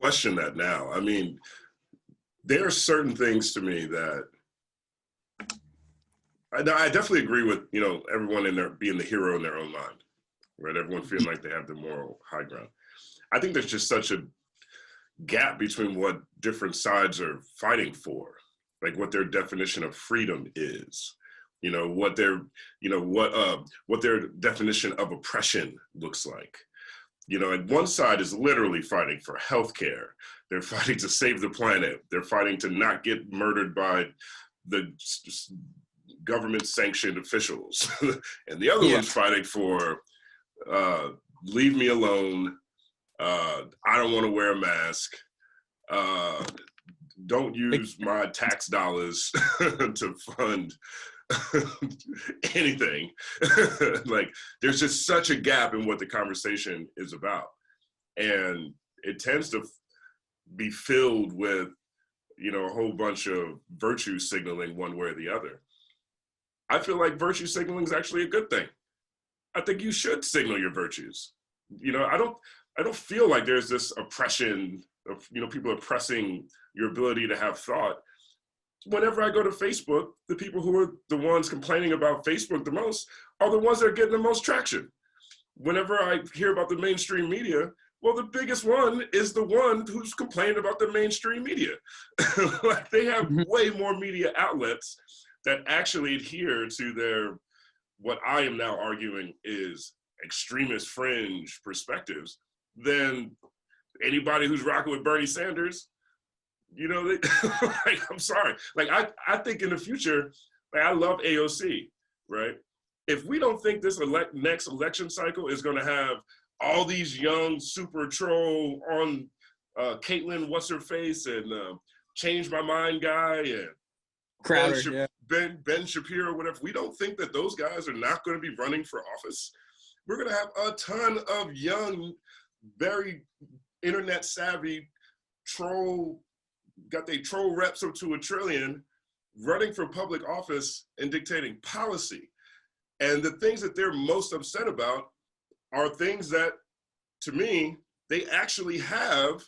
question that now. I mean, there are certain things to me that I definitely agree with, you know, everyone in there being the hero in their own mind, right? Everyone feeling like they have the moral high ground. I think there's just such a gap between what different sides are fighting for, like what their definition of freedom is, you know, what their, you know, what their definition of oppression looks like. You know, and one side is literally fighting for healthcare. They're fighting to save the planet. They're fighting to not get murdered by the government-sanctioned officials. And the other one's fighting for leave me alone. I don't want to wear a mask. Don't use my tax dollars to fund anything. Like, there's just such a gap in what the conversation is about. And it tends to be filled with, you know, a whole bunch of virtue signaling one way or the other. I feel like virtue signaling is actually a good thing. I think you should signal your virtues. You know, I don't feel like there's this oppression of, you know, people oppressing your ability to have thought. Whenever I go to Facebook, the people who are the ones complaining about Facebook the most are the ones that are getting the most traction. Whenever I hear about the mainstream media, well, the biggest one is the one who's complaining about the mainstream media. Like, they have way more media outlets that actually adhere to their, what I am now arguing is extremist fringe perspectives than anybody who's rocking with Bernie Sanders. You know, like, I'm sorry. Like, I think in the future, like, I love AOC, right? If we don't think this next election cycle is gonna have all these young super troll on Caitlyn, what's her face, and Change My Mind guy, and Crowder, Ben Shapiro, whatever. We don't think that those guys are not going to be running for office. We're going to have a ton of young, very internet savvy troll, got they troll reps up to $1 trillion, running for public office and dictating policy. And the things that they're most upset about are things that, to me, they actually have,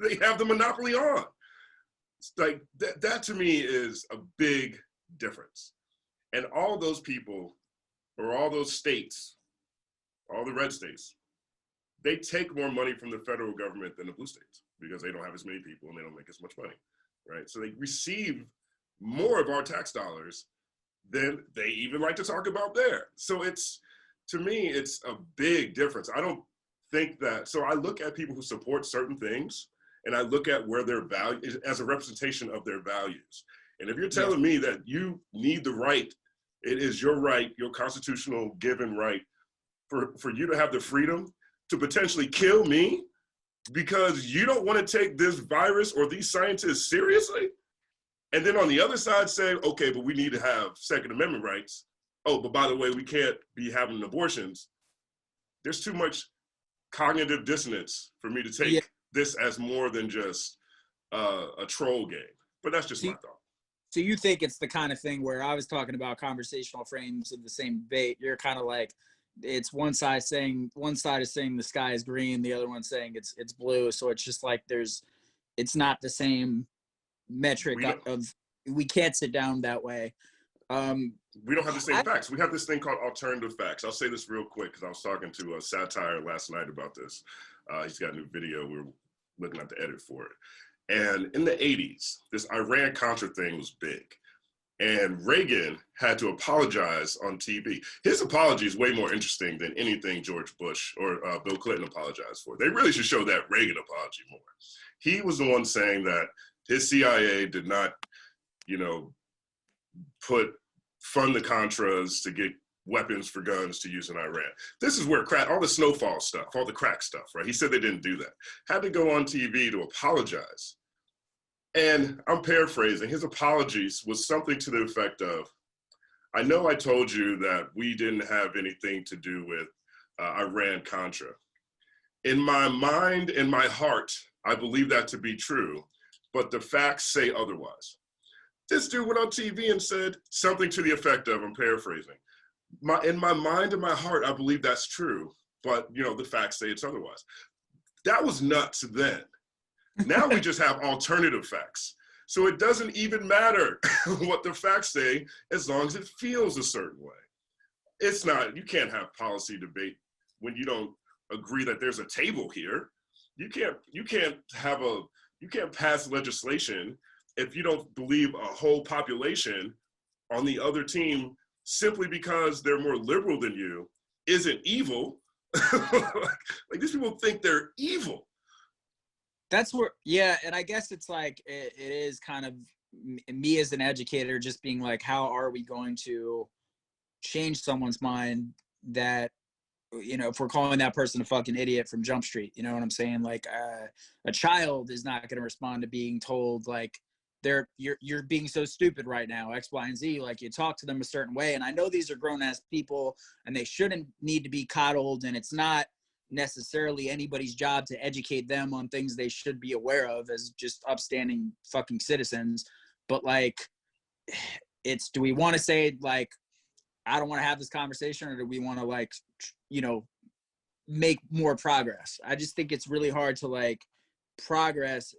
they have the monopoly on. Like, that to me is a big difference. And all those people, or all those states, all the red states, they take more money from the federal government than the blue states because they don't have as many people and they don't make as much money, right? So they receive more of our tax dollars than they even like to talk about there. So it's, to me, it's a big difference. I don't think that, so I look at people who support certain things and I look at where their value is as a representation of their values. And if you're telling me that you need the right, it is your right, your constitutional given right for you to have the freedom to potentially kill me because you don't want to take this virus or these scientists seriously. And then on the other side say, okay, but we need to have Second Amendment rights. Oh, but by the way, we can't be having abortions. There's too much cognitive dissonance for me to take this as more than just a troll game. But that's just my thought. So you think it's the kind of thing where I was talking about conversational frames of the same debate. You're kind of like, it's one side is saying the sky is green, the other one saying it's blue. So it's just like it's not the same metric of we can't sit down that way. We don't have the same facts. We have this thing called alternative facts. I'll say this real quick because I was talking to Satire last night about this. He's got a new video. We're looking at the edit for it. And in the 80s, this Iran-Contra thing was big. And Reagan had to apologize on TV. His apology is way more interesting than anything George Bush or Bill Clinton apologized for. They really should show that Reagan apology more. He was the one saying that his CIA did not, you know, fund the Contras to get weapons for guns to use in Iran. This is where all the snowfall stuff, all the crack stuff, right? He said they didn't do that. Had to go on TV to apologize. And I'm paraphrasing, his apologies was something to the effect of, I know I told you that we didn't have anything to do with Iran-Contra. In my mind, in my heart, I believe that to be true, but the facts say otherwise. This dude went on TV and said something to the effect of, I'm paraphrasing, in my mind and my heart, I believe that's true, but you know, the facts say it's otherwise. That was nuts then. Now we just have alternative facts. So it doesn't even matter what the facts say as long as it feels a certain way. It's not, you can't have policy debate when you don't agree that there's a table here. You can't pass legislation if you don't believe a whole population on the other team simply because they're more liberal than you isn't evil. Like these people think they're evil. That's where, yeah, and I guess it's like it is kind of me as an educator just being like, how are we going to change someone's mind that, you know, if we're calling that person a fucking idiot from Jump Street, you know what I'm saying? Like a child is not going to respond to being told like you're being so stupid right now, X, Y, and Z. Like you talk to them a certain way, and I know these are grown ass people and they shouldn't need to be coddled, and it's not necessarily anybody's job to educate them on things they should be aware of as just upstanding fucking citizens. But like, it's, do we want to say like, I don't want to have this conversation, or do we want to like, you know, make more progress? I just think it's really hard to like progress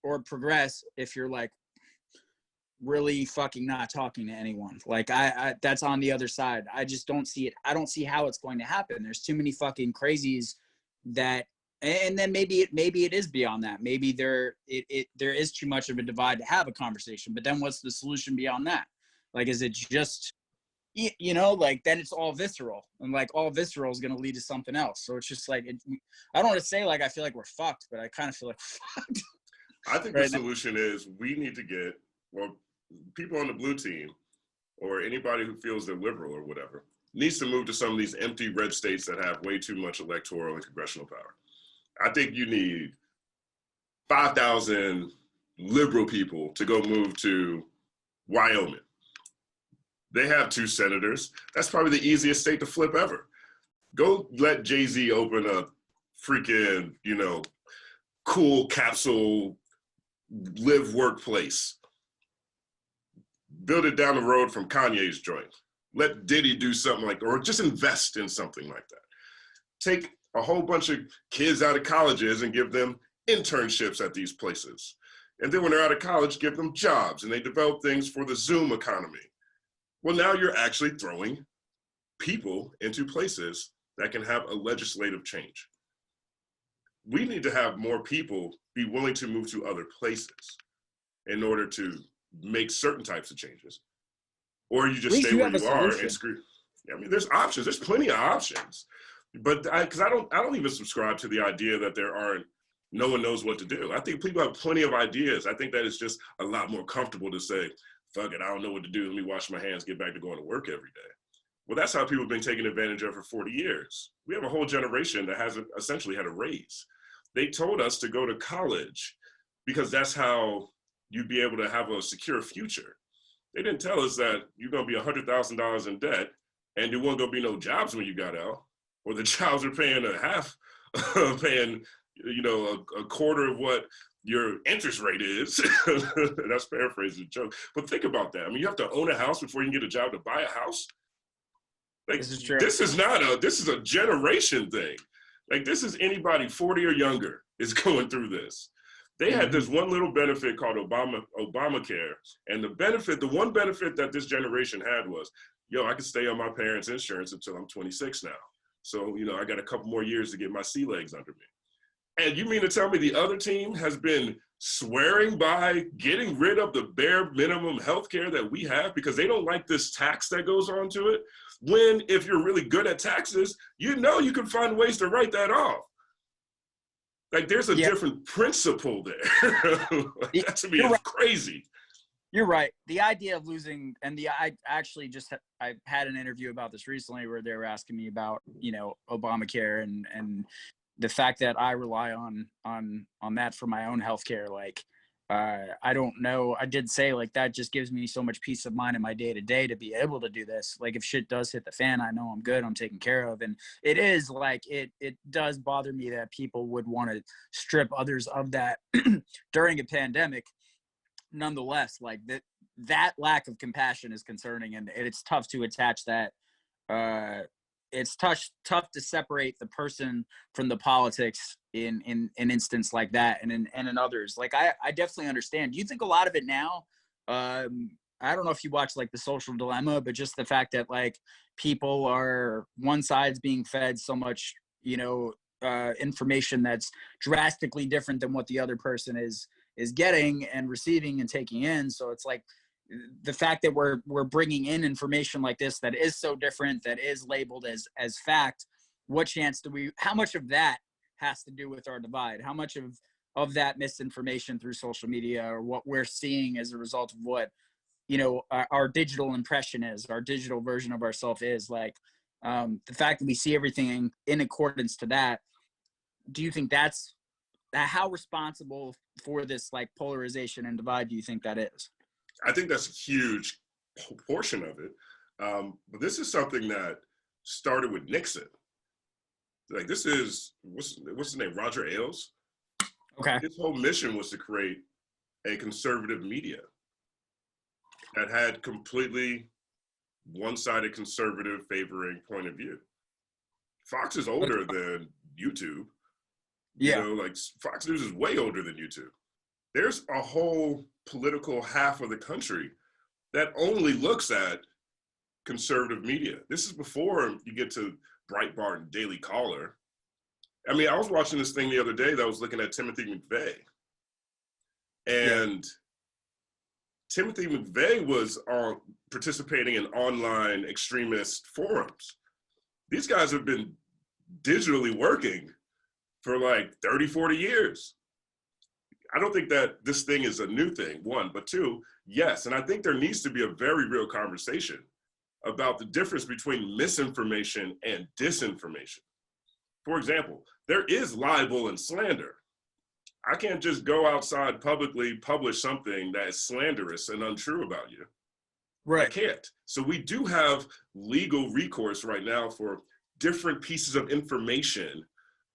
or progress if you're like really fucking not talking to anyone. Like I that's on the other side. I just don't see it. I don't see how it's going to happen. There's too many fucking crazies that, and then maybe it is beyond that. Maybe there is too much of a divide to have a conversation, but then what's the solution beyond that? Like, is it just, you know, like then it's all visceral, and like all visceral is going to lead to something else. So it's just like, I don't want to say like I feel like we're fucked, but I kind of feel like we're fucked. I think the solution is we need to get, well, people on the blue team or anybody who feels they're liberal or whatever needs to move to some of these empty red states that have way too much electoral and congressional power. I think you need 5,000 liberal people to go move to Wyoming. They have 2 senators. That's probably the easiest state to flip ever. Go let Jay-Z open a freaking, you know, cool capsule live workplace. Build it down the road from Kanye's joint. Let Diddy do something like, or just invest in something like that. Take a whole bunch of kids out of colleges and give them internships at these places. And then when they're out of college, give them jobs, and they develop things for the Zoom economy. Well, now you're actually throwing people into places that can have a legislative change. We need to have more people be willing to move to other places in order to make certain types of changes. Or you just stay where you are and screw. I mean, there's options. There's plenty of options. But because I don't even subscribe to the idea that no one knows what to do. I think people have plenty of ideas. I think that it's just a lot more comfortable to say, fuck it, I don't know what to do. Let me wash my hands, get back to going to work every day. Well, that's how people have been taken advantage of for 40 years. We have a whole generation that hasn't essentially had a raise. They told us to go to college because that's how you'd be able to have a secure future. They didn't tell us that you're gonna be $100,000 in debt and there wasn't gonna be no jobs when you got out, or the jobs are paying a half, paying, you know, a quarter of what your interest rate is. That's paraphrasing the joke. But think about that. I mean, you have to own a house before you can get a job to buy a house. Like, this is true. This is a generation thing. Like, this is anybody 40 or younger is going through this. They had this one little benefit called Obamacare. And the one benefit that this generation had was, yo, I can stay on my parents' insurance until I'm 26 now. So, you know, I got a couple more years to get my sea legs under me. And you mean to tell me the other team has been swearing by getting rid of the bare minimum healthcare that we have because they don't like this tax that goes on to it? When, if you're really good at taxes, you know you can find ways to write that off. Like, there's a different principle there. That to me is crazy. You're right. The idea of losing, and I actually just I had an interview about this recently where they were asking me about, you know, Obamacare and the fact that I rely on that for my own healthcare. Like, I don't know. I did say like that just gives me so much peace of mind in my day to day to be able to do this. Like, if shit does hit the fan, I know I'm good. I'm taken care of. And it is like it does bother me that people would want to strip others of that during a pandemic. Nonetheless, like that lack of compassion is concerning, and it's tough to attach that it's tough to separate the person from the politics in an instance like that, and in others. Like I definitely understand. Do you think a lot of it now, I don't know if you watch like The Social Dilemma, but just the fact that like people are, one side's being fed so much, information that's drastically different than what the other person is getting and receiving and taking in. So it's like the fact that we're bringing in information like this that is so different, that is labeled as fact. How much of that has to do with our divide? How much of that misinformation through social media, or what we're seeing as a result of what our digital impression is, our digital version of ourselves is, like, the fact that we see everything in accordance to that. Do you think how responsible for this like polarization and divide do you think that is? I think that's a huge portion of it. But this is something that started with Nixon. Like, this is, what's his name, Roger Ailes? Okay. His whole mission was to create a conservative media that had completely one-sided conservative favoring point of view. Fox is older than YouTube. Yeah. Like Fox News is way older than YouTube. There's a whole political half of the country that only looks at conservative media. This is before you get to Breitbart and Daily Caller. I mean, I was watching this thing the other day that was looking at Timothy McVeigh. And Timothy McVeigh was participating in online extremist forums. These guys have been digitally working for like 30, 40 years. I don't think that this thing is a new thing, one, but two, yes. And I think there needs to be a very real conversation about the difference between misinformation and disinformation. For example, there is libel and slander. I can't just go outside publicly, publish something that is slanderous and untrue about you. Right. I can't. So we do have legal recourse right now for different pieces of information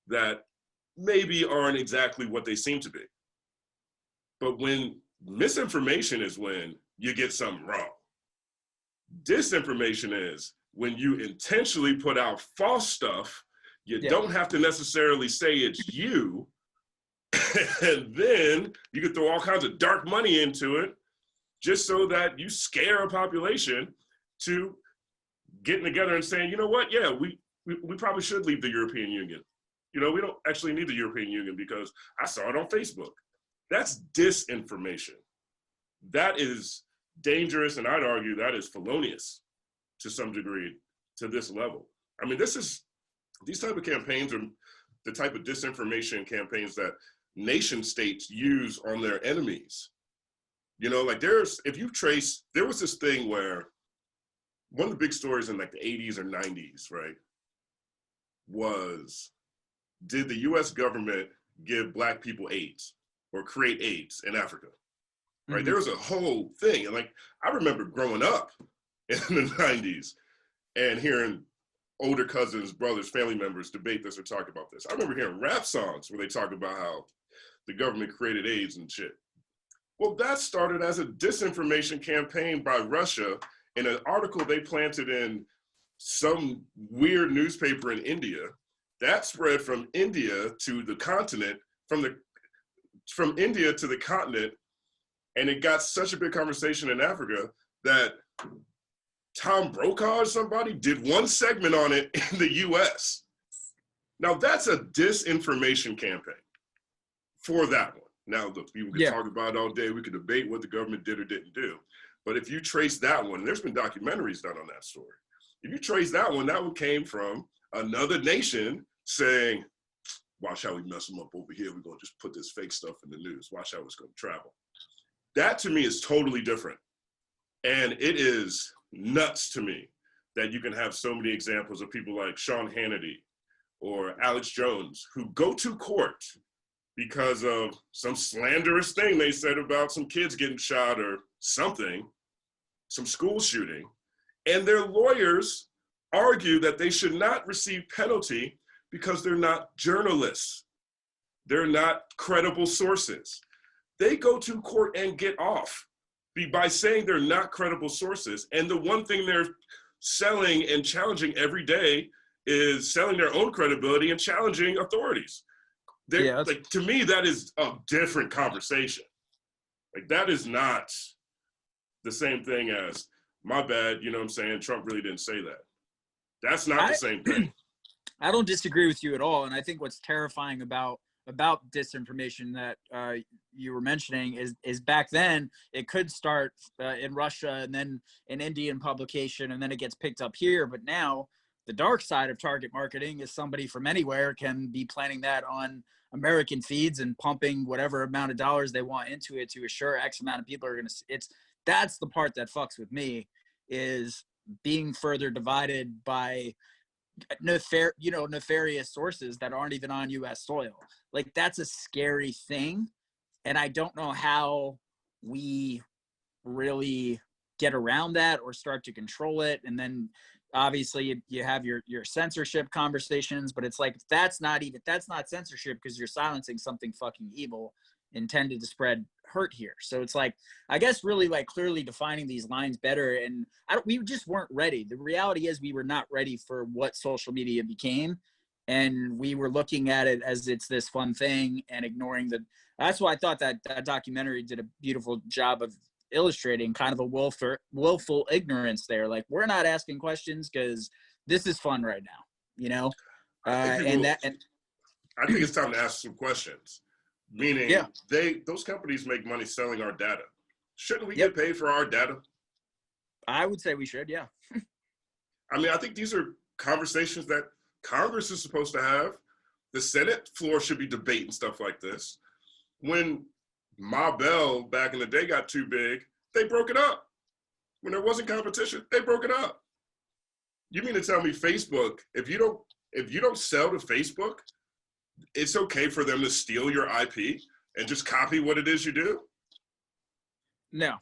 that maybe aren't exactly what they seem to be. But when misinformation is when you get something wrong. Disinformation is when you intentionally put out false stuff. You don't have to necessarily say it's you. And then you can throw all kinds of dark money into it just so that you scare a population to getting together and saying, you know what, yeah, we probably should leave the European Union. We don't actually need the European Union because I saw it on Facebook. That's disinformation. That is dangerous, and I'd argue that is felonious to some degree to this level. I mean, these type of campaigns are the type of disinformation campaigns that nation states use on their enemies. Like there was this thing where one of the big stories in like the 80s or 90s, right, was, did the US government give Black people AIDS or create AIDS in Africa? Right, there was a whole thing. And like, I remember growing up in the 90s and hearing older cousins, brothers, family members debate this or talk about this. I remember hearing rap songs where they talk about how the government created AIDS and shit. Well, that started as a disinformation campaign by Russia in an article they planted in some weird newspaper in India. That spread from India to the continent, from India to the continent, and it got such a big conversation in Africa that Tom Brokaw or somebody did one segment on it in the US. Now that's a disinformation campaign for that one. Now, look, people can talk about it all day. We could debate what the government did or didn't do. But if you trace that one, there's been documentaries done on that story. If you trace that one came from another nation saying, watch how we mess them up over here. We're going to just put this fake stuff in the news. Watch how it's going to travel. That to me is totally different. And it is nuts to me that you can have so many examples of people like Sean Hannity or Alex Jones who go to court because of some slanderous thing they said about some kids getting shot or something, some school shooting, and their lawyers argue that they should not receive penalty because they're not journalists. They're not credible sources. They go to court and get off by saying they're not credible sources. And the one thing they're selling and challenging every day is selling their own credibility and challenging authorities. Yeah, like, to me, that is a different conversation. Like, that is not the same thing as, my bad, you know what I'm saying, Trump really didn't say that. That's not the same thing. I don't disagree with you at all. And I think what's terrifying about disinformation that you were mentioning is back then it could start in Russia and then an Indian publication, and then it gets picked up here. But now the dark side of target marketing is somebody from anywhere can be planning that on American feeds and pumping whatever amount of dollars they want into it to assure X amount of people are going to. That's the part that fucks with me, is being further divided by nefarious sources that aren't even on U.S. soil. Like, that's a scary thing, and I don't know how we really get around that or start to control it. And then obviously you have your censorship conversations, but it's like, that's not censorship, because you're silencing something fucking evil intended to spread hurt here. So it's like, I guess really like clearly defining these lines better. And we just weren't ready. The reality is we were not ready for what social media became. And we were looking at it as it's this fun thing and ignoring that's why I thought that documentary did a beautiful job of illustrating kind of a willful ignorance there. Like, we're not asking questions because this is fun right now, you know? I think it's time to ask some questions. Meaning, those companies make money selling our data. Shouldn't we get paid for our data? I would say we should, yeah. I mean, I think these are conversations that Congress is supposed to have. The Senate floor should be debating stuff like this. When Ma Bell back in the day got too big, they broke it up. When there wasn't competition, they broke it up. You mean to tell me Facebook, if you don't sell to Facebook, it's okay for them to steal your IP and just copy what it is you do? No.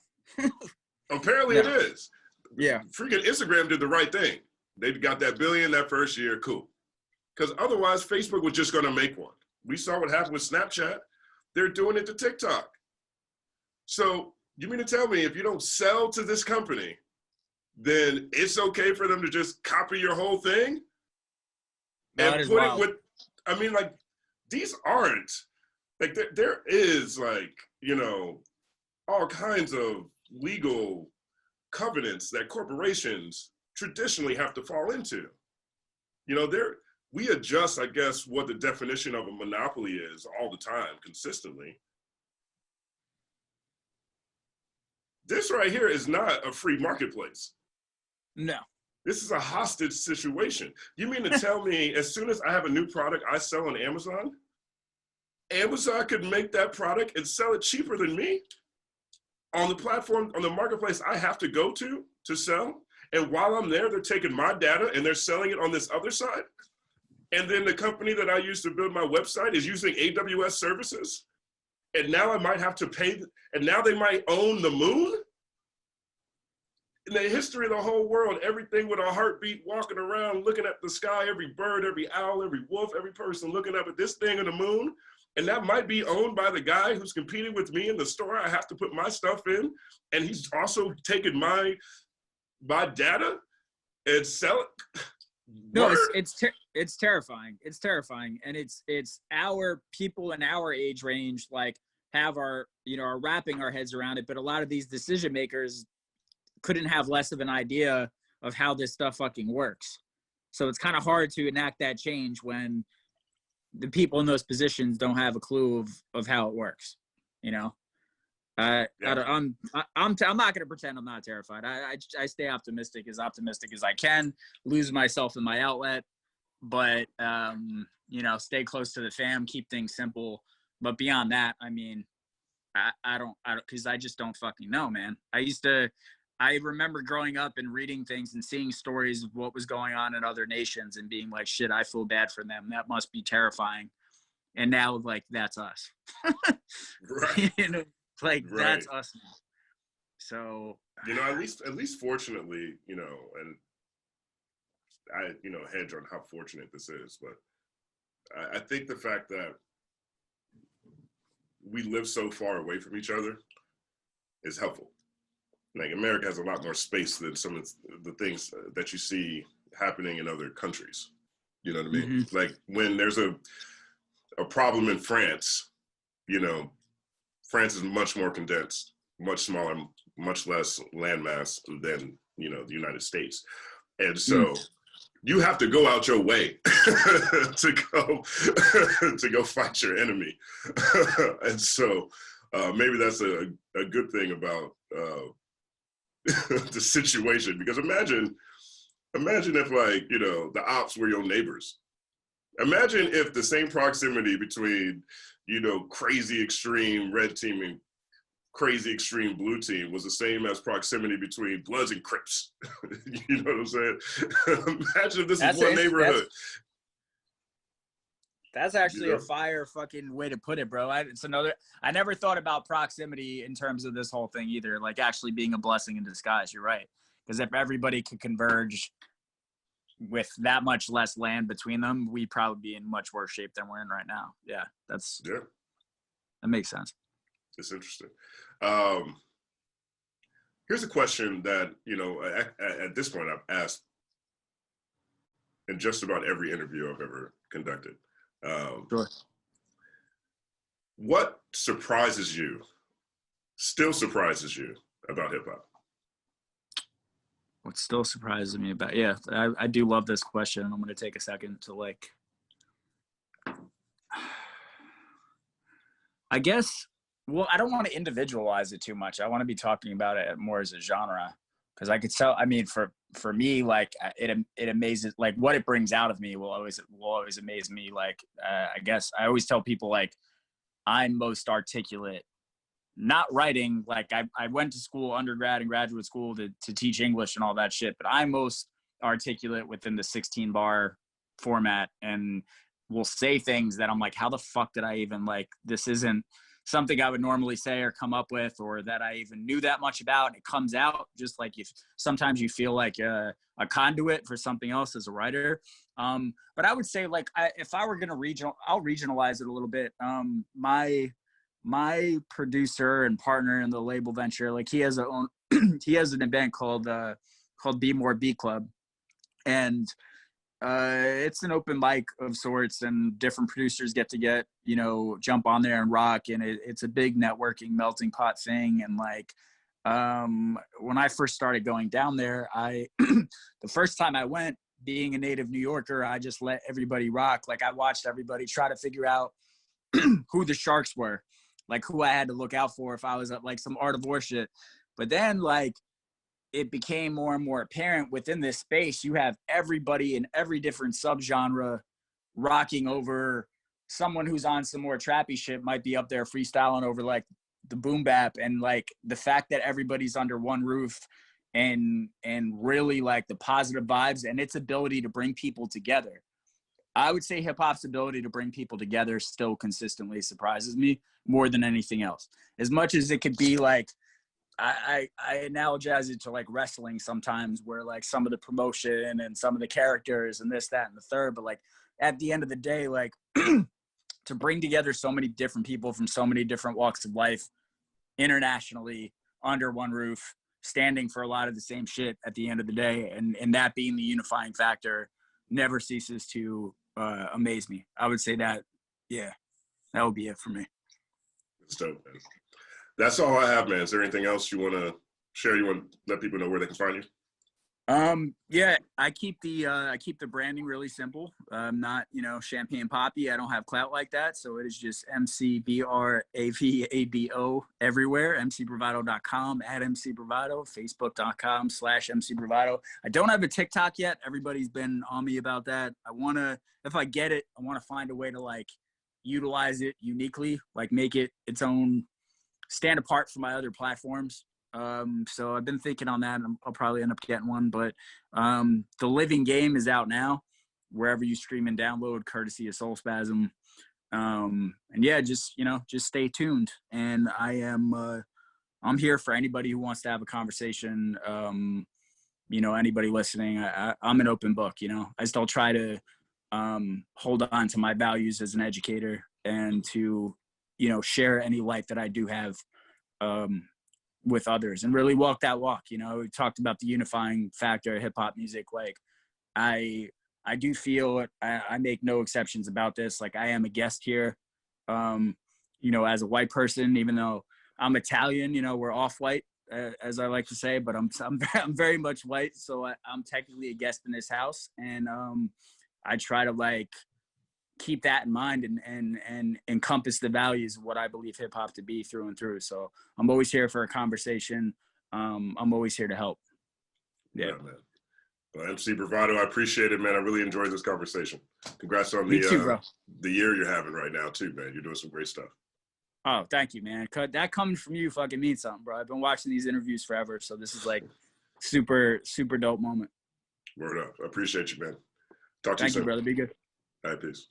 Apparently it is. Yeah. Freaking Instagram did the right thing. They got that billion that first year, cool. Because otherwise, Facebook was just going to make one. We saw what happened with Snapchat. They're doing it to TikTok. So you mean to tell me if you don't sell to this company, then it's okay for them to just copy your whole thing? That and is put wild. it with, I mean, like, these aren't, like, there is, like, you know, all kinds of legal covenants that corporations traditionally have to fall into. You know, we adjust, I guess, what the definition of a monopoly is all the time, consistently. This right here is not a free marketplace. No. This is a hostage situation. You mean to tell me as soon as I have a new product I sell on Amazon, Amazon could make that product and sell it cheaper than me on the platform, on the marketplace I have to go to sell? And while I'm there, they're taking my data and they're selling it on this other side? And then the company that I used to build my website is using AWS services? And now I might have to pay, and now they might own the moon? In the history of the whole world, everything with a heartbeat, walking around, looking at the sky, every bird, every owl, every wolf, every person looking up at this thing on the moon, and that might be owned by the guy who's competing with me in the store I have to put my stuff in, and he's also taking my data and sell it. No, it's terrifying. It's terrifying, and it's our people in our age range like have are wrapping our heads around it, but a lot of these decision makers couldn't have less of an idea of how this stuff fucking works. So it's kind of hard to enact that change when the people in those positions don't have a clue of how it works. You know, I'm not going to pretend I'm not terrified. I stay optimistic as I can, lose myself in my outlet, but stay close to the fam, keep things simple. But beyond that, I mean, I don't, because I just don't fucking know, man. I remember growing up and reading things and seeing stories of what was going on in other nations and being like, shit, I feel bad for them. That must be terrifying. And now, like, that's us. Right. Like, right. That's us now. So, at least fortunately, and I, hedge on how fortunate this is, but I think the fact that we live so far away from each other is helpful. Like, America has a lot more space than some of the things that you see happening in other countries. You know what I mean? Like when there's a problem in France, you know, France is much more condensed, much smaller, much less landmass than, you know, the United States. And so you have to go out your way to go fight your enemy. And so maybe that's a good thing about the situation, because imagine if, like, you know, the ops were your neighbors. Imagine if the same proximity between, you know, crazy extreme red team and crazy extreme blue team was the same as proximity between Bloods and Crips. You know what I'm saying? Imagine if this is one neighborhood. That's actually a fire fucking way to put it, bro. I never thought about proximity in terms of this whole thing either, like actually being a blessing in disguise. You're right. Because if everybody could converge with that much less land between them, we'd probably be in much worse shape than we're in right now. Yeah, that makes sense. It's interesting. Here's a question that, you know, at this point I've asked in just about every interview I've ever conducted. Sure. What still surprises you about hip hop? What still surprises me about, I do love this question. I'm going to take a second to, like, I guess, well, I don't want to individualize it too much. I want to be talking about it more as a genre, because I could tell, I mean, for me, like, it amazes, like, what it brings out of me will always amaze me. Like, I guess I always tell people, like, I'm most articulate, not writing, like I went to school, undergrad and graduate school to teach English and all that shit, but I'm most articulate within the 16 bar format, and will say things that I'm like, how the fuck did I even, like, this isn't something I would normally say or come up with, or that I even knew that much about. And it comes out just like, if sometimes you feel like a conduit for something else as a writer. But I would say, like, if I were going to I'll regionalize it a little bit. My producer and partner in the label venture, like, he has an event called Be More Beat Club. And it's an open mic of sorts, and different producers get, you know, jump on there and rock. And it's a big networking melting pot thing. And, like, when I first started going down there, the first time I went, being a native New Yorker, I just let everybody rock. Like, I watched everybody try to figure out who the sharks were, like, who I had to look out for if I was at, like, some Art of War shit. But then, like, it became more and more apparent within this space, you have everybody in every different subgenre rocking over. Someone who's on some more trappy shit might be up there freestyling over, like, the boom bap. And, like, the fact that everybody's under one roof and really, like, the positive vibes and its ability to bring people together. I would say hip hop's ability to bring people together still consistently surprises me more than anything else. As much as it could be, like, I analogize it to, like, wrestling sometimes, where, like, some of the promotion and some of the characters and this, that, and the third, but, like, at the end of the day, like, to bring together so many different people from so many different walks of life internationally under one roof, standing for a lot of the same shit at the end of the day, and that being the unifying factor, never ceases to amaze me. I would say that, that would be it for me. It's dope, man. That's all I have, man. Is there anything else you want to share? You want to let people know where they can find you? I keep the branding really simple. I'm not, you know, champagne poppy. I don't have clout like that. So it is just MC Bravado everywhere. MCBravado.com, @MC Bravado, Facebook.com/MC Bravado. I don't have a TikTok yet. Everybody's been on me about that. If I get it, I want to find a way to, like, utilize it uniquely, like, make it its own, stand apart from my other platforms. So I've been thinking on that, and I'll probably end up getting one. But The Living Game is out now, wherever you stream and download, courtesy of Soul Spasm. And yeah, just stay tuned. And I'm here for anybody who wants to have a conversation. Anybody listening, I'm an open book. I still try to hold on to my values as an educator, and to share any light that I do have with others, and really walk that walk. We talked about the unifying factor of hip hop music. Like, I I do feel I make no exceptions about this. Like, I am a guest here, you know, as a white person, even though I'm Italian, you know, we're off white, as I like to say, but I'm very much white. So I'm technically a guest in this house. And I try to like keep that in mind and encompass the values of what I believe hip hop to be through and through. So I'm always here for a conversation. I'm always here to help. Yeah, man. Well, MC Bravado, I appreciate it, man. I really enjoyed this conversation. Congrats on Me too, bro. the year you're having right now too, man. You're doing some great stuff. Oh, thank you, man. That coming from you fucking means something, bro. I've been watching these interviews forever, so this is like super dope moment. Word up. I appreciate you, man. Talk to you soon. Thank you, brother. Be good. All right, peace.